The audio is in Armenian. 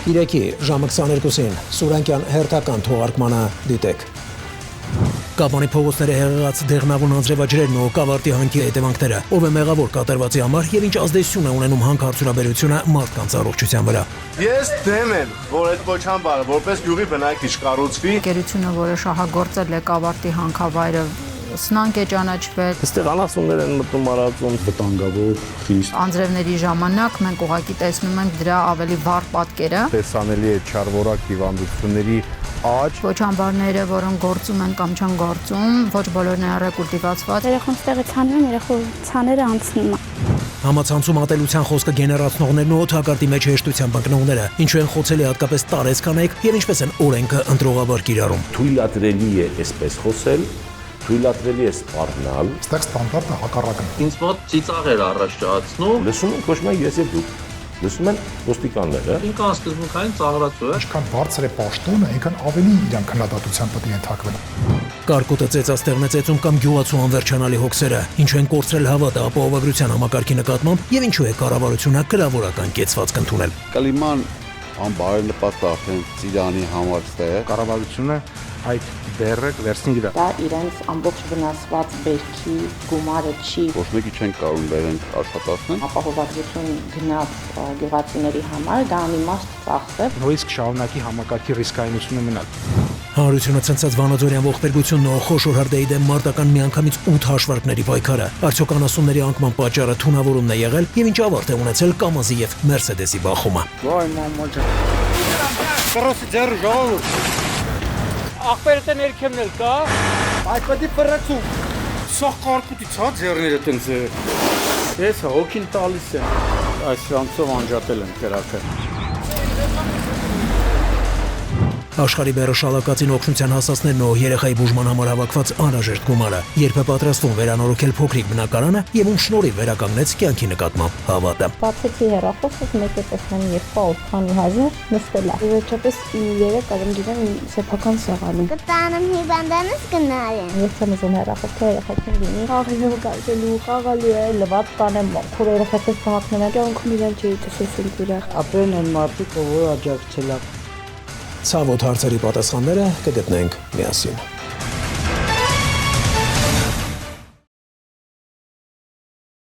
Իրեքի ժամը 22-ին Սուրանկյան հերթական թողարկմանը դիտեք։ Կապանի փողոցները հեղեղած դեղնավուն անձրևաջրերն ու կավարտի հանքի հետևանքները, ով է մեղավոր կատարվածի համար եւ ինչ ազդեցություն է ունենում հանքարդյունաբերությունը մարդկանց առողջության վրա։ Ես դեմ եմ, որ այդ կոչանբարը որպես գյուղի բնակիչ կառուցվի։ Գերությունը, որը շահագործել է կավարտի հանքավայրը, սնանկ է ճանաչվել։ Այստեղ անասուններ են մտնում արածում, վտանգավոր, խիստ։ Անձրևների ժամանակ մենք ուղղակի տեսնում ենք դրա ավելի վառ պատկերը։ Տեսանելի է չարվորակ հիվանդությունների աճ։ Կոչանբարները, որոնք գործում են կամ չեն գործում, ոչ բոլորն են ռեկուլտիվացված։ Երեխան ստեղից հանում, երեխու ցաները անցնում։ Համացանցում ատելության խոսքը գեներացնողներն ու օդակարտի մեջ հեշտությամբ ընկնողները, ինչու են խոցելի հատկապես տարեցկանեկ եւ ինչպես են օրենքը ընտրողաբար կիրառում։ Թույլատրելի է այսպես խոսել, թույլատրելի է սպառնալ։ Այստեղ ստանդարտը հակառակն է։ Ինձ մոտ ծիծաղ էր առաջացնում։ Լսում են կոչում են ես եւ դուք։ Լսում են ոստիկանները։ Ինքան սկզբունքային ծաղրացու է։ Ինչքան բարձր է պաշտոնը, այնքան ավելի իրան քննադատության պետք է ենթարկվեն։ Կարկոտը ծեծաստեղն է ծեծում կամ գյուղացու անվերջանալի հոգսերը, ինչու են կորցրել հավատը ապահովագրության համակարգի նկատմամբ եւ ինչու է կառավարությունը գրավորական կեցվածք ընդունել։ Կլիման անբարենպաստ արդեն Ծիրանի համար ստեղ Կառավարությունը այդ բեռը վերցնի դրա։ Դա իրենց ամբողջ վնասված բերքի գումարը չի։ Ոչ մեկի չեն կարող վերենք աշխատացնել։ Ապահովագրություն գնաց գյուղացիների համար, դա անիմաստ ծախս է։ Նույնիսկ շարունակի համակարգի ռիսկայնությունը մնալ։ Հանրությունը ցնցած Վանաձորյան ողբերգությունն ու խոշոր հրդեհի դեմ մարտական միանգամից 8 հաշվարկների պայքարը, արդյոք անասունների անկման պատճառը թունավորումն է եղել եւ ինչ ավարտ է ունեցել Կամազի եւ Մերսեդեսի բախումը։ Վայ մամա ջան։ Կրոսի ձեռը ժողովուրդ։ Ախպերտը ներքեմն էլ կա։ Այդ պետք է ֆրացու։ Սա կարկուտից հա ձեռները տենց։ Ես հոգին տալիս եմ։ Այս շանսով անջատել եմ կրակը։ Աշխարհի բեռը շալակածին օգնության հասածներն ու երեխայի բուժման համար հավաքված անհրաժեշտ գումարը, երբ է պատրաստվում վերանորոգել փոքրիկ բնակարանը եւ ում շնորհիվ վերականգնեց կյանքի նկատմամբ հավատը։ Բացեցի հեռախոսս, մեկ է տեսնում, երբ կա 8,000 նստել է։ Վերջապես իմ երեք արեմ գիտեմ սեփական սեղանում։ Կտանեմ հիվանդանս գնալեմ։ Ես չեմ ուզում հեռախոս, թե երեխեքին լինի։ Խաղալու, գալու, խաղալու է, լվացք տանեմ, քուր երեխեքս քաղաքներն կյանքում իրեն չի տեսել դուրախ։ Ապրեն են մարդիկ, որ աջակցել է։ Ցավոտ հարցերի պատասխանները կգտնենք միասին։